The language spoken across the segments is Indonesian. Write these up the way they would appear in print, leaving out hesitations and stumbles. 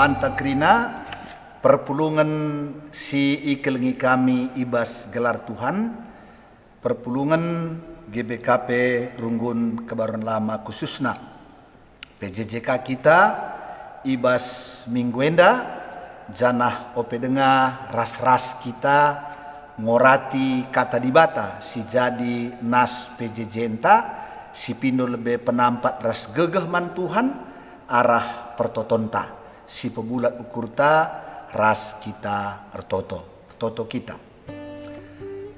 Banta Krina perpulungan si ikelengi kami ibas gelar Tuhan, perpulungan GBKP Runggun Kebaruan Lama khususna PJJK kita ibas minggu enda janah ope denga ras-ras kita ngorati kata dibata si jadi nas PJJenta si pindo lebih penampat ras gegeh man Tuhan arah pertotonta si pebulat ukurta ras kita ertoto kita.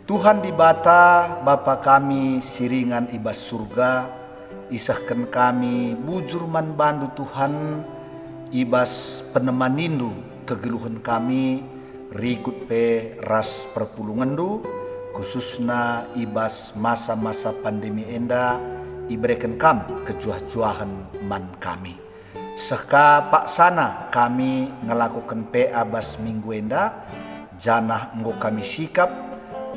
Tuhan dibata Bapa kami siringan ibas surga, isahkan kami bujur man bandu Tuhan ibas penemanindu kegeluhan kami rikut pe ras perpulungan du khususna ibas masa-masa pandemi enda iberikan kam kejuah-juahan man kami. Seka pak sana kami ngelakukan pe abas minggu enda janah enggo kami sikap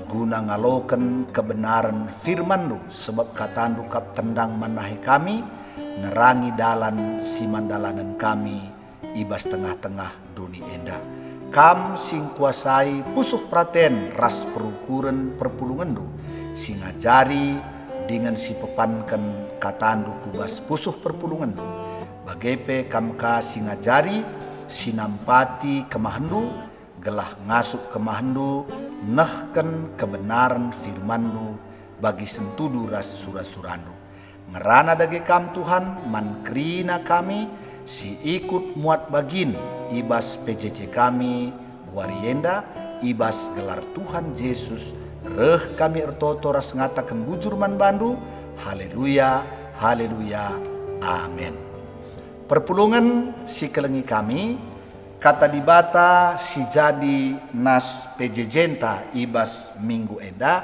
guna ngaloken kebenaran firman du sebab katandu kap tendang manahi kami nerangi dalan siman dalanan kami ibas tengah-tengah dunia enda. Kam sing kuasai pusuh praten ras perukuran perpulungan du sing ngajari dengan si pepankan katandu kubas pusuh perpulungan du bagepe kamka sing ngajari sinampati kemahandu gelah ngasuk kemahandu nehken kebenaran firmandu bagi sentudu ras surasurandu ngerana dage kam Tuhan man krina kami si ikut muat bagin ibas PJJ kami warienda ibas gelar Tuhan Yesus reh kami ertoto ras ngatakan bujur man bandu haleluya haleluya amin. Perpulungan si kelengi kami kata dibata si jadi nas PJJenta ibas minggu enda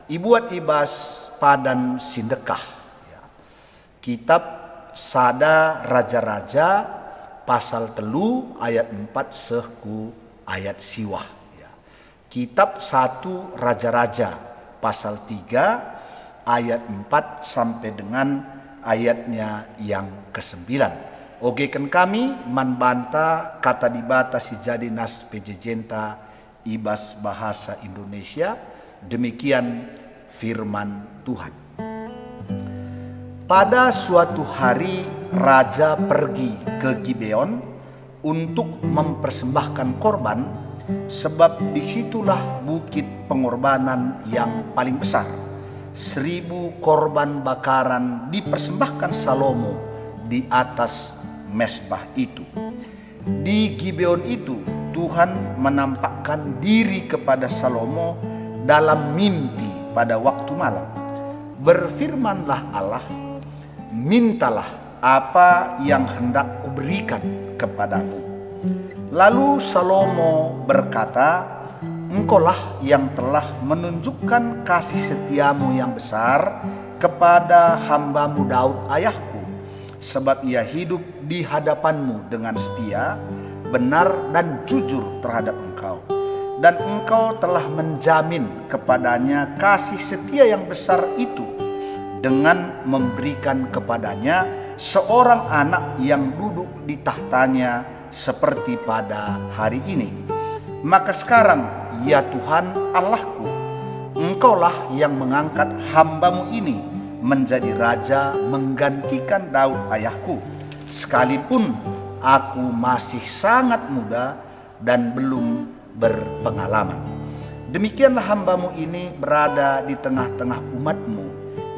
ibuat ibas padan sindekah ya. Kitab Sada Raja-Raja pasal 3 ayat 4 sehku ayat siwah ya. Kitab 1 Raja-Raja pasal 3 ayat 4 sampai dengan ayatnya yang ke-9. Ogekan kami manbanta kata dibata si jadi nas PJJenta ibas bahasa Indonesia demikian firman Tuhan. Pada suatu hari raja pergi ke Gibeon untuk mempersembahkan korban sebab disitulah bukit pengorbanan yang paling besar. 1000 korban bakaran dipersembahkan Salomo di atas mesbah itu. Di Gibeon itu Tuhan menampakkan diri kepada Salomo dalam mimpi pada waktu malam. Berfirmanlah Allah, mintalah apa yang hendak kuberikan kepadamu. Lalu Salomo berkata, engkaulah yang telah menunjukkan kasih setiamu yang besar kepada hambamu Daud ayahku, sebab ia hidup di hadapanmu dengan setia, benar dan jujur terhadap engkau. Dan engkau telah menjamin kepadanya kasih setia yang besar itu dengan memberikan kepadanya seorang anak yang duduk di tahtanya seperti pada hari ini. Maka sekarang ya Tuhan Allahku, engkaulah yang mengangkat hambamu ini menjadi raja menggantikan Daud ayahku, sekalipun aku masih sangat muda dan belum berpengalaman. Demikianlah hambamu ini berada di tengah-tengah umatmu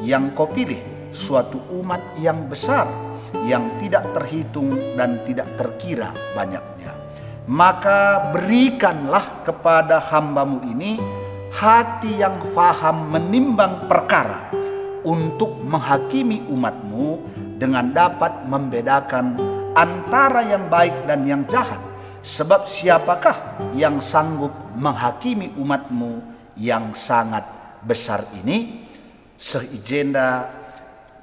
yang kau pilih, suatu umat yang besar, yang tidak terhitung dan tidak terkira banyaknya. Maka berikanlah kepada hambamu ini hati yang faham menimbang perkara, untuk menghakimi umatmu dengan dapat membedakan antara yang baik dan yang jahat. Sebab siapakah yang sanggup menghakimi umatmu yang sangat besar ini? Seijenda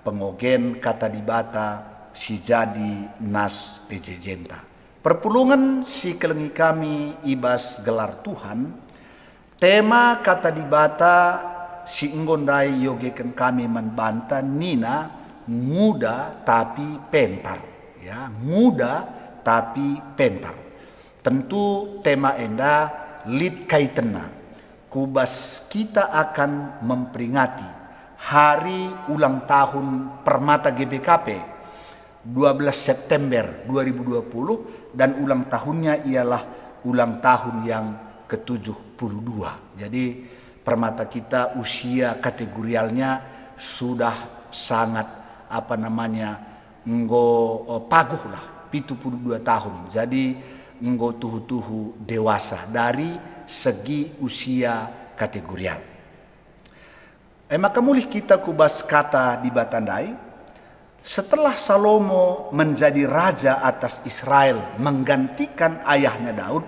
pengogen kata dibata si jadi nas PJJenta. Perpulungan si kelengi kami ibas gelar Tuhan. Tema kata dibata si enggondai yogekan kami membanta nina muda tapi pentar ya, muda tetapi pentar. Tentu tema enda lid kaitena. Kubas kita akan memperingati hari ulang tahun Permata GBKP 12 September 2020 dan ulang tahunnya ialah ulang tahun yang ke-72. Jadi Permata kita usia kategorialnya sudah sangat paguh lah, 72 tahun. Jadi enggo tuhu-tuhu dewasa dari segi usia kategorial. Maka mulih kita kubas kata di Batandai, setelah Salomo menjadi raja atas Israel menggantikan ayahnya Daud,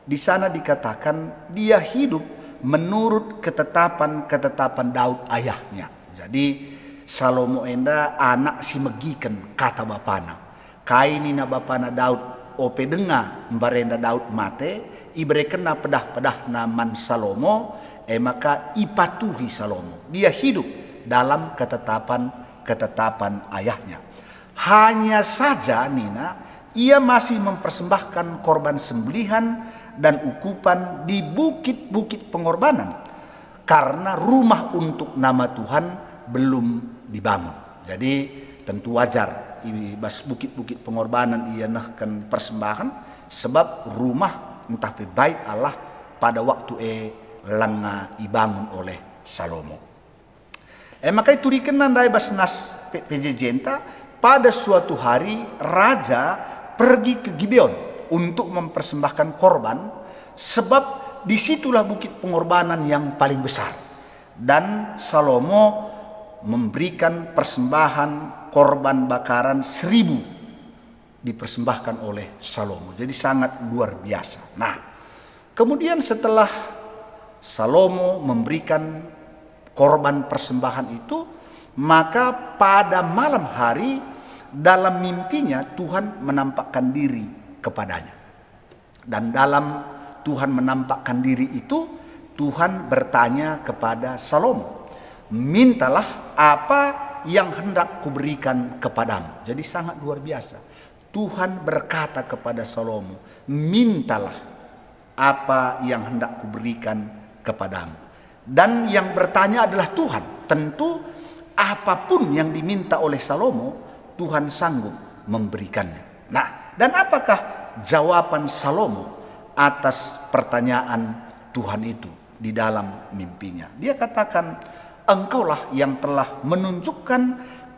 di sana dikatakan dia hidup menurut ketetapan Daud ayahnya. Jadi Salomo enda anak si megiken kata bapana. Kainina bapana Daud ope denga mbarenda Daud mate, ibrekena pedah-pedah naman Salomo, maka ipatuhi Salomo. Dia hidup dalam ketetapan ayahnya. Hanya saja Nina, ia masih mempersembahkan korban sembelihan dan ukupan di bukit-bukit pengorbanan karena rumah untuk nama Tuhan belum dibangun. Jadi tentu wajar ibas bukit-bukit pengorbanan ia nahkan persembahan sebab rumah entah baik Allah pada waktu langa dibangun oleh Salomo. Maka itu dikenan dari basnas PJJenta, pada suatu hari raja pergi ke Gibeon untuk mempersembahkan korban, sebab disitulah bukit pengorbanan yang paling besar. Dan Salomo memberikan persembahan korban bakaran 1000 dipersembahkan oleh Salomo. Jadi sangat luar biasa. Nah, kemudian setelah Salomo memberikan korban persembahan itu, maka pada malam hari dalam mimpinya Tuhan menampakkan diri kepadanya. Dan dalam Tuhan menampakkan diri itu, Tuhan bertanya kepada Salomo, mintalah apa yang hendak kuberikan kepadamu. Jadi sangat luar biasa. Tuhan berkata kepada Salomo, mintalah apa yang hendak kuberikan kepadamu. Dan yang bertanya adalah Tuhan. Tentu apapun yang diminta oleh Salomo, Tuhan sanggup memberikannya. Nah, dan apakah jawaban Salomo atas pertanyaan Tuhan itu di dalam mimpinya? Dia katakan, engkaulah yang telah menunjukkan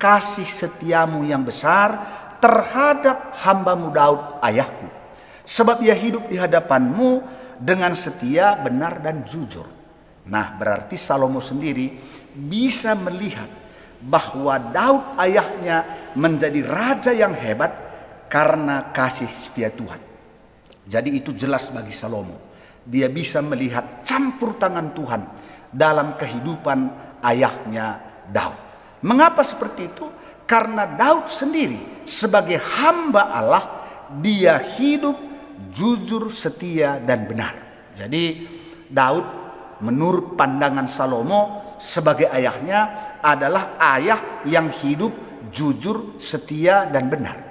kasih setiamu yang besar terhadap hambamu Daud ayahku. Sebab ia hidup di hadapanmu dengan setia, benar dan jujur. Nah, berarti Salomo sendiri bisa melihat bahwa Daud ayahnya menjadi raja yang hebat karena kasih setia Tuhan. Jadi itu jelas bagi Salomo. Dia bisa melihat campur tangan Tuhan dalam kehidupan ayahnya Daud. Mengapa seperti itu? Karena Daud sendiri sebagai hamba Allah, dia hidup jujur, setia dan benar. Jadi Daud menurut pandangan Salomo sebagai ayahnya adalah ayah yang hidup jujur, setia dan benar.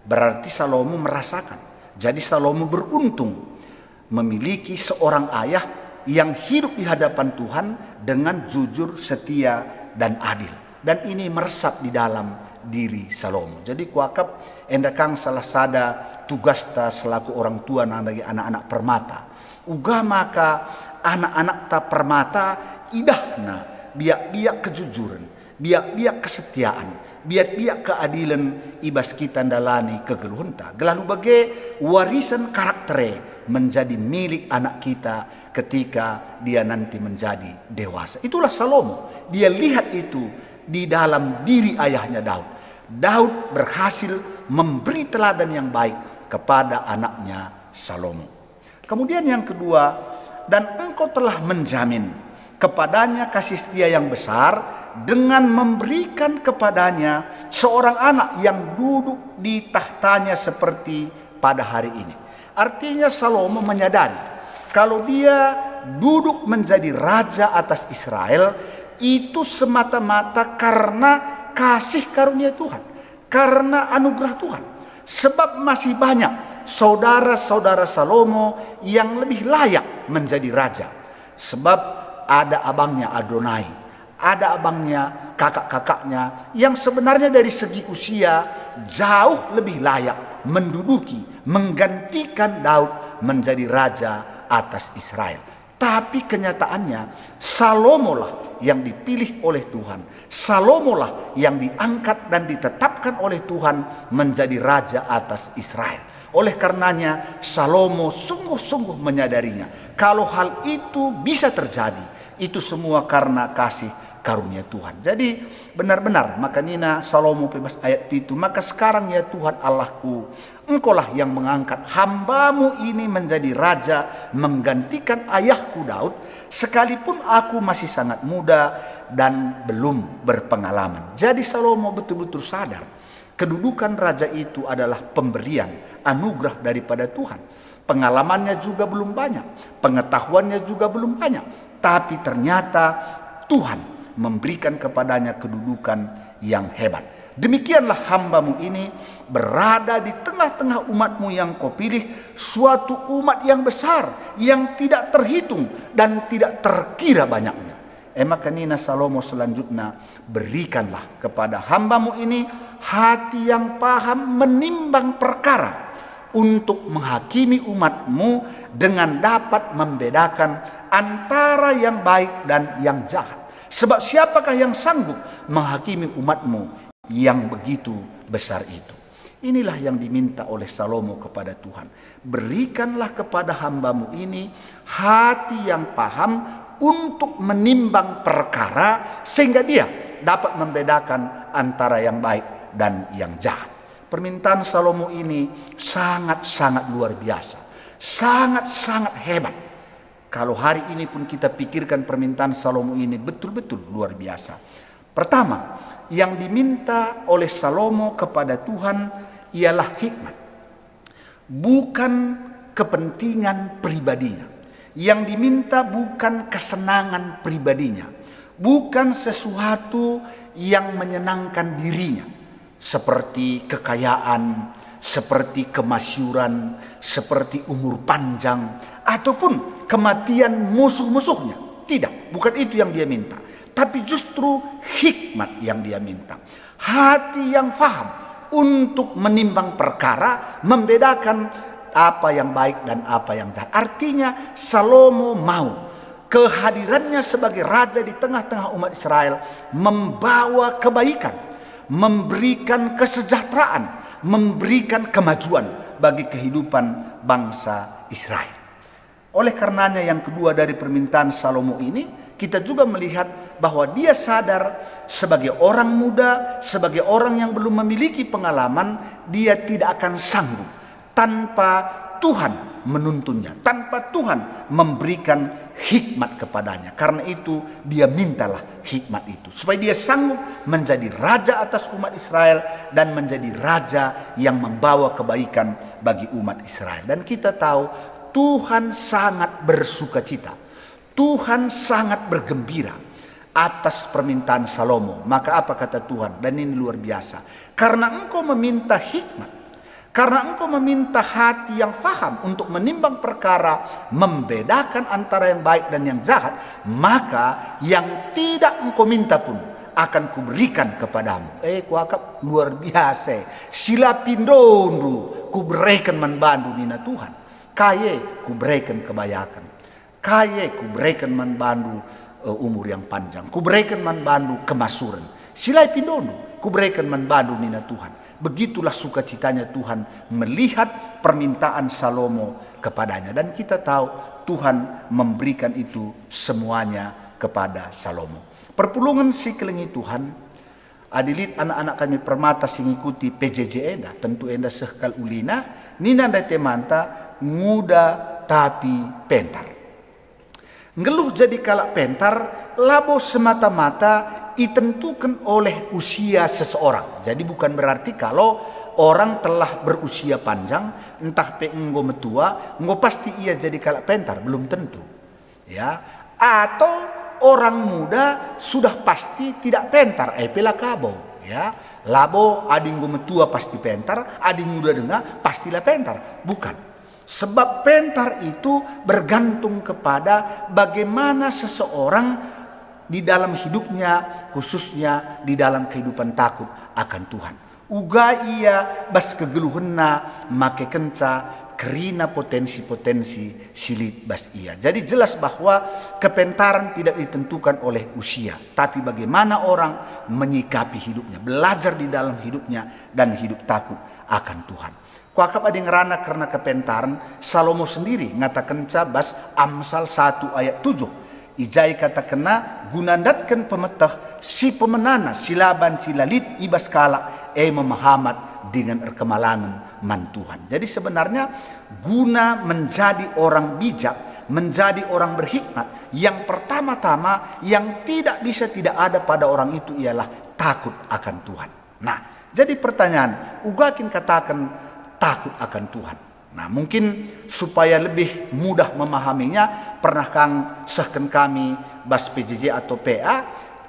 Berarti Salomo merasakan. Jadi Salomo beruntung memiliki seorang ayah yang hidup di hadapan Tuhan dengan jujur, setia dan adil. Dan ini meresap di dalam diri Salomo. Jadi kuakap endakang salah sada tugas ta selaku orang tua nandagi anak-anak permata. Uga maka anak-anak ta permata idahna biak-biak kejujuran, biak-biak kesetiaan, biak-biak keadilan ibas kita dalani kegeluhunta. Gelalu bagai warisan karaktere menjadi milik anak kita ketika dia nanti menjadi dewasa. Itulah Salomo. Dia lihat itu di dalam diri ayahnya Daud. Daud berhasil memberi teladan yang baik kepada anaknya Salomo. Kemudian yang kedua, dan engkau telah menjamin kepadanya kasih setia yang besar dengan memberikan kepadanya seorang anak yang duduk di tahtanya seperti pada hari ini. Artinya Salomo menyadari kalau dia duduk menjadi raja atas Israel itu semata-mata karena kasih karunia Tuhan, karena anugerah Tuhan. Sebab masih banyak saudara-saudara Salomo yang lebih layak menjadi raja. Sebab ada abangnya Adonai, ada abangnya, kakak-kakaknya yang sebenarnya dari segi usia jauh lebih layak menduduki, menggantikan Daud menjadi raja atas Israel. Tapi kenyataannya Salomo lah yang dipilih oleh Tuhan. Salomo lah yang diangkat dan ditetapkan oleh Tuhan menjadi raja atas Israel. Oleh karenanya Salomo sungguh-sungguh menyadarinya kalau hal itu bisa terjadi, itu semua karena kasih karunia Tuhan. Jadi benar-benar maka nina Salomo bebas ayat itu, maka sekarang ya Tuhan Allahku, Engkaulah yang mengangkat hambamu ini menjadi raja menggantikan ayahku Daud, sekalipun aku masih sangat muda dan belum berpengalaman. Jadi Salomo betul-betul sadar kedudukan raja itu adalah pemberian anugerah daripada Tuhan. Pengalamannya juga belum banyak, pengetahuannya juga belum banyak, tapi ternyata Tuhan memberikan kepadanya kedudukan yang hebat. Demikianlah hambamu ini berada di tengah-tengah umatmu yang kau pilih, suatu umat yang besar, yang tidak terhitung dan tidak terkira banyaknya. Maka nina Salomo selanjutnya, berikanlah kepada hambamu ini hati yang paham menimbang perkara, untuk menghakimi umatmu dengan dapat membedakan antara yang baik dan yang jahat. Sebab siapakah yang sanggup menghakimi umatmu yang begitu besar itu? Inilah yang diminta oleh Salomo kepada Tuhan. Berikanlah kepada hambamu ini hati yang paham untuk menimbang perkara, sehingga dia dapat membedakan antara yang baik dan yang jahat. Permintaan Salomo ini sangat-sangat luar biasa, sangat-sangat hebat. Kalau hari ini pun kita pikirkan permintaan Salomo ini betul-betul luar biasa. Pertama, yang diminta oleh Salomo kepada Tuhan ialah hikmat, bukan kepentingan pribadinya. Yang diminta bukan kesenangan pribadinya, bukan sesuatu yang menyenangkan dirinya, seperti kekayaan, seperti kemasyuran, seperti umur panjang, ataupun kematian musuh-musuhnya. Tidak, bukan itu yang dia minta. Tapi justru hikmat yang dia minta. Hati yang faham untuk menimbang perkara, membedakan apa yang baik dan apa yang jahat. Artinya Salomo mau kehadirannya sebagai raja di tengah-tengah umat Israel membawa kebaikan, memberikan kesejahteraan, memberikan kemajuan bagi kehidupan bangsa Israel. Oleh karenanya yang kedua dari permintaan Salomo ini, kita juga melihat bahwa dia sadar sebagai orang muda, sebagai orang yang belum memiliki pengalaman, dia tidak akan sanggup tanpa Tuhan menuntunnya, tanpa Tuhan memberikan hikmat kepadanya. Karena itu dia mintalah hikmat itu, supaya dia sanggup menjadi raja atas umat Israel dan menjadi raja yang membawa kebaikan bagi umat Israel. Dan kita tahu Tuhan sangat bersukacita, Tuhan sangat bergembira atas permintaan Salomo. Maka apa kata Tuhan? Dan ini luar biasa. Karena engkau meminta hikmat, karena engkau meminta hati yang faham untuk menimbang perkara, membedakan antara yang baik dan yang jahat, maka yang tidak engkau minta pun akan kuberikan kepadamu. Kuakap luar biasa. Sila pindondu kuberikan membantu nina Tuhan. Kaye kuberikan kebayakan, kaye kuberikan membantu umur yang panjang, kuberikan membantu kemasuran. Silai pindono kuberikan membantu nina Tuhan. Begitulah sukacitanya Tuhan melihat permintaan Salomo kepadanya. Dan kita tahu Tuhan memberikan itu semuanya kepada Salomo. Perpulungan sikelengi Tuhan, adilit anak-anak kami permata singikuti PJJ enda, tentu enda sekal ulina, nina da temanta muda tapi pentar. Ngeluh jadi kalak pentar, labo semata-mata ditentukan oleh usia seseorang. Jadi bukan berarti kalau orang telah berusia panjang, entah enggo metua, enggo pasti ia jadi kalak pentar, belum tentu. Ya, atau orang muda sudah pasti tidak pentar, pela kabo. ya. Labo ading metua pasti pentar, ading muda dengar pastilah pentar. Bukan. Sebab pentar itu bergantung kepada bagaimana seseorang di dalam hidupnya, khususnya di dalam kehidupan takut akan Tuhan. Uga ia bas kegeluhenna make kenca kerina potensi-potensi silit bas ia. Jadi jelas bahwa kepentaran tidak ditentukan oleh usia, tapi bagaimana orang menyikapi hidupnya, belajar di dalam hidupnya dan hidup takut akan Tuhan. Kuakap ada ngerana karena kepentaran, Salomo sendiri ngatakan bas Amsal 1 ayat 7. Ijai kata kena gunandatkan pemetah si pemenana silaban silalit ibas kala memahamat dengan erkemalangan man Tuhan. Jadi sebenarnya guna menjadi orang bijak, menjadi orang berhikmat, yang pertama-tama yang tidak bisa tidak ada pada orang itu ialah takut akan Tuhan. Nah, jadi pertanyaan, ugakin katakan takut akan Tuhan. Nah, mungkin supaya lebih mudah memahaminya, pernah Kang sahkan kami bas PJJ atau PA,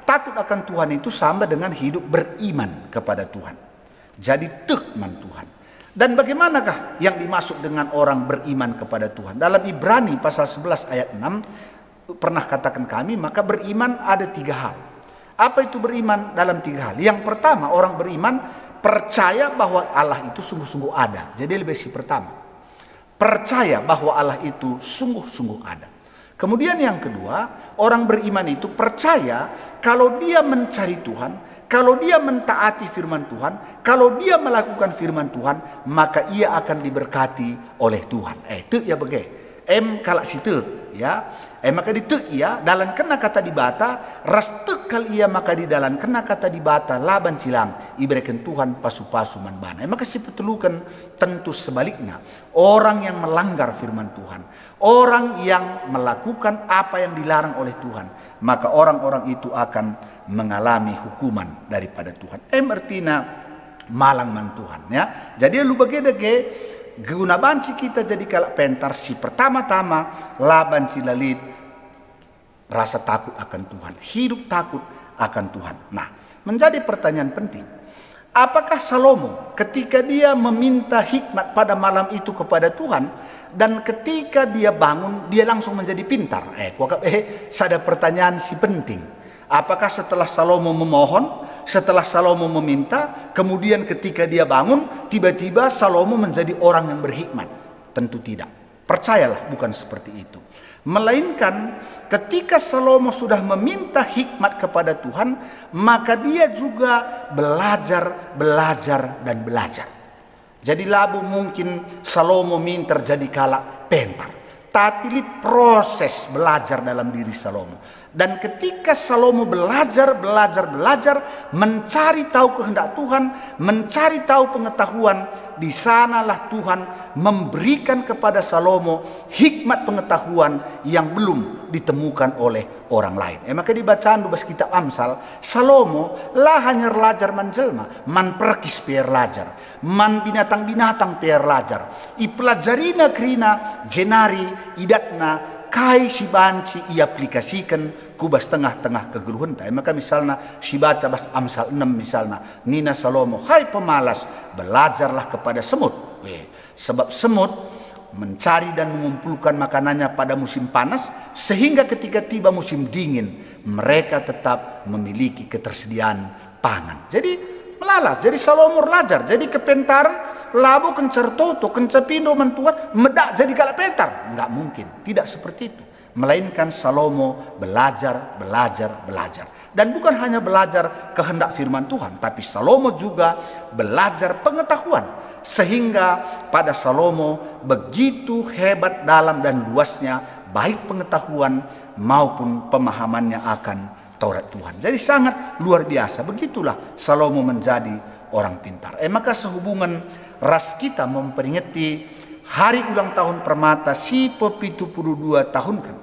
takut akan Tuhan itu sama dengan hidup beriman kepada Tuhan. Jadi tekman Tuhan. Dan bagaimanakah yang dimaksud dengan orang beriman kepada Tuhan? Dalam Ibrani pasal 11 ayat 6 pernah katakan kami, maka beriman ada 3 hal. Apa itu beriman dalam 3 hal? Yang pertama, orang beriman percaya bahwa Allah itu sungguh-sungguh ada. Jadi lebih si pertama. Percaya bahwa Allah itu sungguh-sungguh ada. Kemudian yang kedua, orang beriman itu percaya kalau dia mencari Tuhan, kalau dia mentaati firman Tuhan, kalau dia melakukan firman Tuhan, maka ia akan diberkati oleh Tuhan. Itu ya bagai. Kalak situ ya. Maka di ia dalam kena kata dibata, ras tekal ia maka di dalam kena kata dibata laban cilang iberikan Tuhan pasu-pasu manbana. Maka si petelukan tentu sebaliknya, orang yang melanggar firman Tuhan, orang yang melakukan apa yang dilarang oleh Tuhan, maka orang-orang itu akan mengalami hukuman daripada Tuhan. Artinya malang man Tuhan ya. Jadi lu bagedege guna banci kita jadi kalak pentar si pertama-tama laban cilalit rasa takut akan Tuhan, hidup takut akan Tuhan. Nah, menjadi pertanyaan penting, apakah Salomo ketika dia meminta hikmat pada malam itu kepada Tuhan, dan ketika dia bangun dia langsung menjadi pintar? Ada pertanyaan si penting. Apakah setelah Salomo memohon, setelah Salomo meminta, kemudian ketika dia bangun tiba-tiba Salomo menjadi orang yang berhikmat? Tentu tidak. Percayalah, bukan seperti itu. Melainkan ketika Salomo sudah meminta hikmat kepada Tuhan, maka dia juga belajar. Jadi labu mungkin Salomo minta jadi kalak pentar, tapi proses belajar dalam diri Salomo. Dan ketika Salomo belajar, mencari tahu kehendak Tuhan, mencari tahu pengetahuan, di sanalah Tuhan memberikan kepada Salomo hikmat pengetahuan yang belum ditemukan oleh orang lain. Maka dibacaan dubas kitab Amsal, Salomo lah hanya belajar menjelma, man perkis pier lajar, man binatang-binatang pier lajar, ipelajarina krina jenari idatna kai si banci iaplikasikan kubas tengah-tengah kegeluhan. Maka misalnya si baca bas Amsal 6 misalnya, Nina Salomo, hai pemalas, belajarlah kepada semut. Sebab semut mencari dan mengumpulkan makanannya pada musim panas, sehingga ketika tiba musim dingin mereka tetap memiliki ketersediaan pangan. Jadi melalas, jadi Salomo belajar, jadi kepentaran labu kencer toto, kencer pindo mentuat, medak jadi kalak pentar. Enggak mungkin, tidak seperti itu. Melainkan Salomo belajar. Dan bukan hanya belajar kehendak firman Tuhan, tapi Salomo juga belajar pengetahuan. Sehingga pada Salomo begitu hebat dalam dan luasnya, baik pengetahuan maupun pemahamannya akan Taurat Tuhan. Jadi sangat luar biasa. Begitulah Salomo menjadi orang pintar. Maka sehubungan ras kita memperingati hari ulang tahun Permata si 72 tahun kan.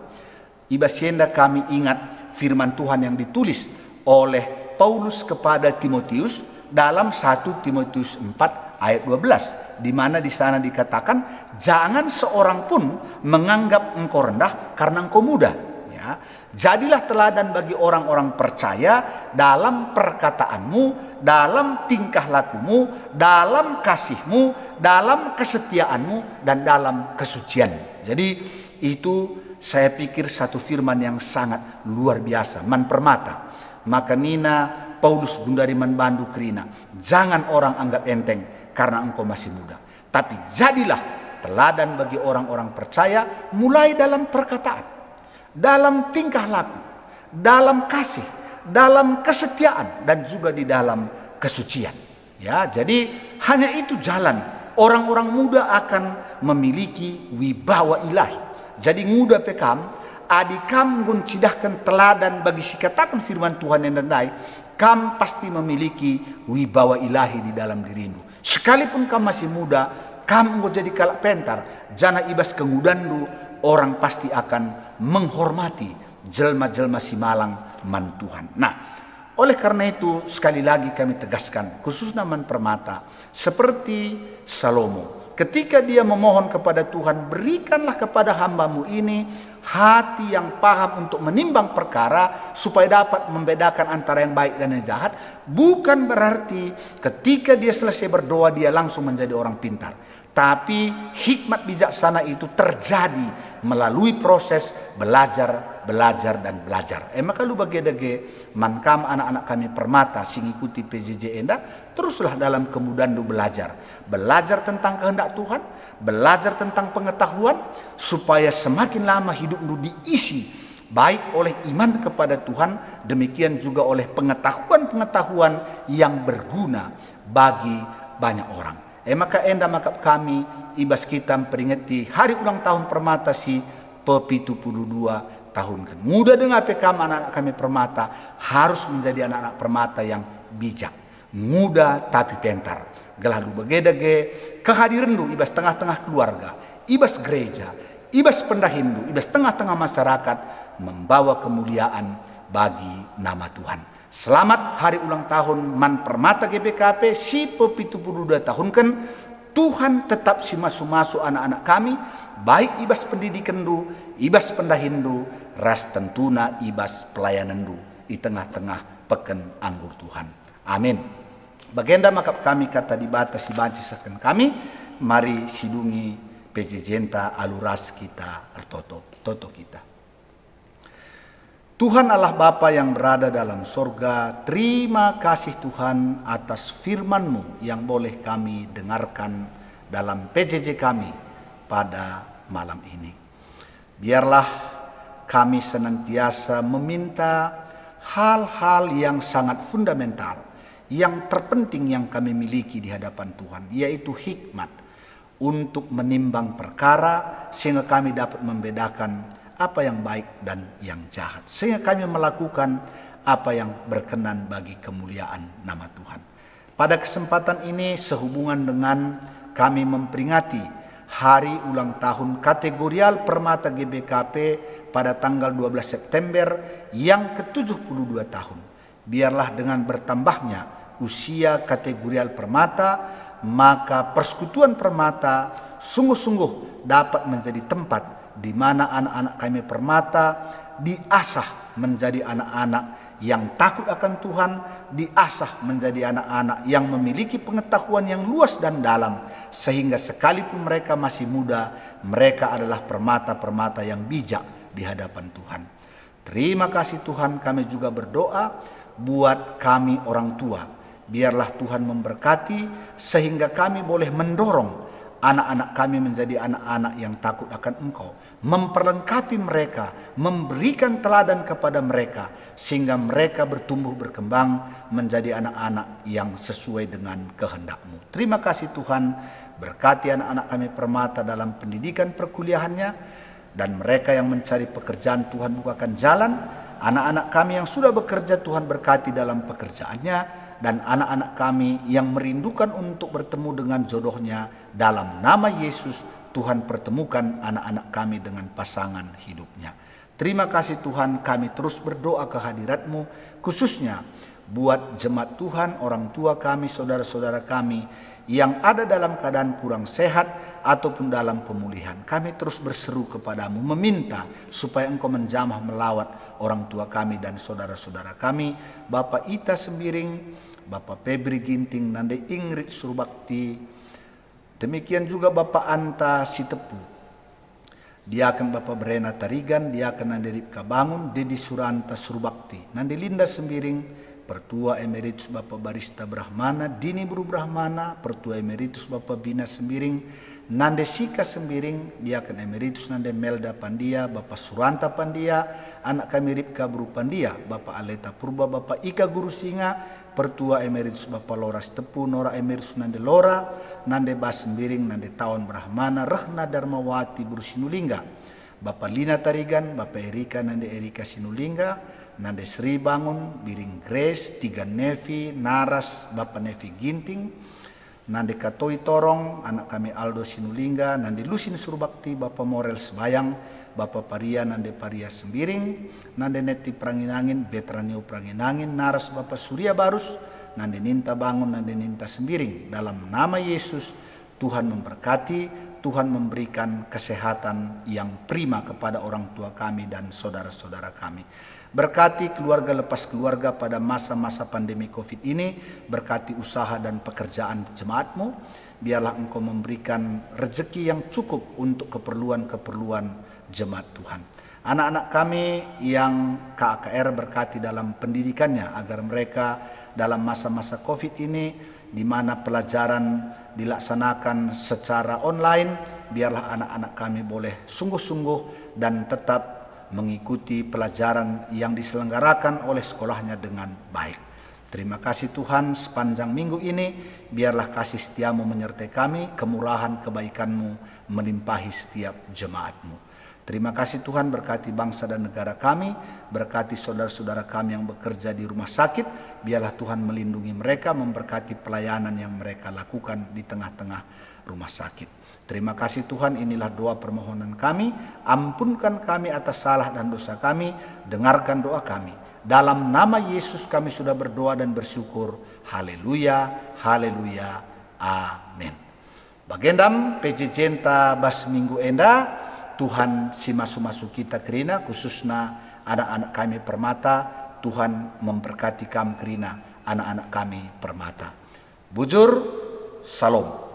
Ibasienda kami ingat firman Tuhan yang ditulis oleh Paulus kepada Timotius dalam 1 Timotius 4 ayat 12, di mana di sana dikatakan jangan seorang pun menganggap engkau rendah karena engkau muda. ya. Jadilah teladan bagi orang-orang percaya dalam perkataanmu, dalam tingkah lakumu, dalam kasihmu, dalam kesetiaanmu, dan dalam kesucian. Jadi itu saya pikir satu firman yang sangat luar biasa. Man permata. Maka nina Paulus gundari man bandu kerina. Jangan orang anggap enteng karena engkau masih muda. Tapi jadilah teladan bagi orang-orang percaya mulai dalam perkataan, dalam tingkah laku, dalam kasih, dalam kesetiaan, dan juga di dalam kesucian. Ya, jadi hanya itu jalan orang-orang muda akan memiliki wibawa ilahi. Jadi muda pekam, adikam gun cidahkan teladan bagi si katakan firman Tuhan yang rendai, kam pasti memiliki wibawa ilahi di dalam dirimu. Sekalipun kamu masih muda, kamu mau jadi kalak pentar, jana ibas kengudandu, orang pasti akan menghormati jelma-jelma si malang man Tuhan. Nah, oleh karena itu sekali lagi kami tegaskan, khususnya man permata, seperti Salomo, ketika dia memohon kepada Tuhan, berikanlah kepada hambamu ini hati yang paham untuk menimbang perkara supaya dapat membedakan antara yang baik dan yang jahat. Bukan berarti ketika dia selesai berdoa dia langsung menjadi orang pintar, tapi hikmat bijaksana itu terjadi melalui proses belajar, dan belajar. Maka lu bagi-bagi mankam anak-anak kami permata sing ikuti PJJ enda, teruslah dalam kemudahan lu belajar tentang kehendak Tuhan, belajar tentang pengetahuan, supaya semakin lama hidup lu diisi baik oleh iman kepada Tuhan, demikian juga oleh pengetahuan-pengetahuan yang berguna bagi banyak orang. Maka enda maka kami ibas kita memperingati hari ulang tahun permata si pe-72 tahun kan. Muda dengan pekam anak-anak kami permata harus menjadi anak-anak permata yang bijak, muda tapi pintar. Gelalu begedege kehadiran lu ibas tengah-tengah keluarga, ibas gereja, ibas pendahindu, ibas tengah-tengah masyarakat, membawa kemuliaan bagi nama Tuhan. Selamat hari ulang tahun man permata GBKP si pe-72 tahun kan. Tuhan tetap si masu-masu anak-anak kami, baik ibas pendidikan du, ibas pendahindu, ras tentuna ibas pelayanan du di tengah-tengah peken anggur Tuhan. Amin. Bagenda maka kami kata dibatasi bancisakan kami, mari sidungi pejejenta aluras kita toto kita. Tuhan Allah Bapa yang berada dalam sorga, terima kasih Tuhan atas firman-Mu yang boleh kami dengarkan dalam PJJ kami pada malam ini. Biarlah kami senantiasa meminta hal-hal yang sangat fundamental, yang terpenting yang kami miliki di hadapan Tuhan, yaitu hikmat untuk menimbang perkara sehingga kami dapat membedakan apa yang baik dan yang jahat, sehingga kami melakukan apa yang berkenan bagi kemuliaan nama Tuhan. Pada kesempatan ini sehubungan dengan kami memperingati hari ulang tahun kategorial Permata GBKP pada tanggal 12 September yang ke-72 tahun. Biarlah dengan bertambahnya usia kategorial Permata, maka persekutuan Permata sungguh-sungguh dapat menjadi tempat di mana anak-anak kami permata diasah menjadi anak-anak yang takut akan Tuhan, diasah menjadi anak-anak yang memiliki pengetahuan yang luas dan dalam, sehingga sekalipun mereka masih muda, mereka adalah permata-permata yang bijak di hadapan Tuhan. Terima kasih Tuhan, kami juga berdoa buat kami orang tua. Biarlah Tuhan memberkati sehingga kami boleh mendorong anak-anak kami menjadi anak-anak yang takut akan Engkau, memperlengkapi mereka, memberikan teladan kepada mereka, sehingga mereka bertumbuh berkembang menjadi anak-anak yang sesuai dengan kehendak-Mu. Terima kasih Tuhan, berkati anak-anak kami permata dalam pendidikan perkuliahannya, dan mereka yang mencari pekerjaan Tuhan bukakan jalan, anak-anak kami yang sudah bekerja Tuhan berkati dalam pekerjaannya, dan anak-anak kami yang merindukan untuk bertemu dengan jodohnya, dalam nama Yesus Tuhan pertemukan anak-anak kami dengan pasangan hidupnya. Terima kasih Tuhan, kami terus berdoa kehadirat-Mu, khususnya buat jemaat Tuhan, orang tua kami, saudara-saudara kami yang ada dalam keadaan kurang sehat, ataupun dalam pemulihan. Kami terus berseru kepadamu, meminta supaya engkau menjamah melawat orang tua kami dan saudara-saudara kami, Bapak Ita Sembiring, Bapak Febri Ginting, Nande Ingrid Surbakti, demikian juga Bapak Anta Sitepu, Diaken Bapak Brena Tarigan, Diaken Nande Ripka Bangun, Dedi Suranta Surbakti, Nande Linda Sembiring, Pertua Emeritus Bapak Barista Brahmana, Dini Buru Brahmana, Pertua Emeritus Bapak Bina Sembiring, Nande Sika Sembiring, Diaken Emeritus Nande Melda Pandia, Bapak Suranta Pandia, anak kami Ripka Buru Pandia, Bapak Aleta Purba, Bapak Ika Guru Singa, Pertua Emeritus Bapak Lora Tepu, Nora Emeritus Nande Lora, Nande Bas Sembiring, Nande Tawon Brahmana, Rahna Darmawati Buru Sinulingga, Bapak Lina Tarigan, Bapak Erika Nande Erika Sinulingga, Nande Sri Bangun, Biring Grace, Tiga Nevi, Naras, Bapak Nevi Ginting, Nande Katoi Torong, anak kami Aldo Sinulingga, Nande Lusin Surbakti, Bapak Morel Sebayang, Bapak Paria Nande Paria Sembiring, Nande Neti Pranginangin, Betranio Pranginangin, Naras Bapak Surya Barus, Nande Ninta Bangun, Nande Ninta Sembiring. Dalam nama Yesus, Tuhan memberkati, Tuhan memberikan kesehatan yang prima kepada orang tua kami dan saudara-saudara kami. Berkati keluarga lepas keluarga pada masa-masa pandemi COVID ini, berkati usaha dan pekerjaan jemaatmu, biarlah engkau memberikan rezeki yang cukup untuk keperluan-keperluan jemaat Tuhan. Anak-anak kami yang KKR berkati dalam pendidikannya, agar mereka dalam masa-masa COVID ini, di mana pelajaran dilaksanakan secara online, biarlah anak-anak kami boleh sungguh-sungguh dan tetap mengikuti pelajaran yang diselenggarakan oleh sekolahnya dengan baik. Terima kasih Tuhan, sepanjang minggu ini biarlah kasih setiamu menyertai kami, kemurahan kebaikanmu melimpahi setiap jemaatmu. Terima kasih Tuhan, berkati bangsa dan negara kami, berkati saudara-saudara kami yang bekerja di rumah sakit, biarlah Tuhan melindungi mereka, memberkati pelayanan yang mereka lakukan di tengah-tengah rumah sakit. Terima kasih Tuhan, inilah doa permohonan kami, ampunkan kami atas salah dan dosa kami, dengarkan doa kami. Dalam nama Yesus kami sudah berdoa dan bersyukur. Haleluya, haleluya, amin. Bagendam PC Centa bas minggu enda, Tuhan si masu-masu kita kerina, khususnya anak-anak kami Permata, Tuhan memberkati kami kerina, anak-anak kami Permata. Bujur, salam.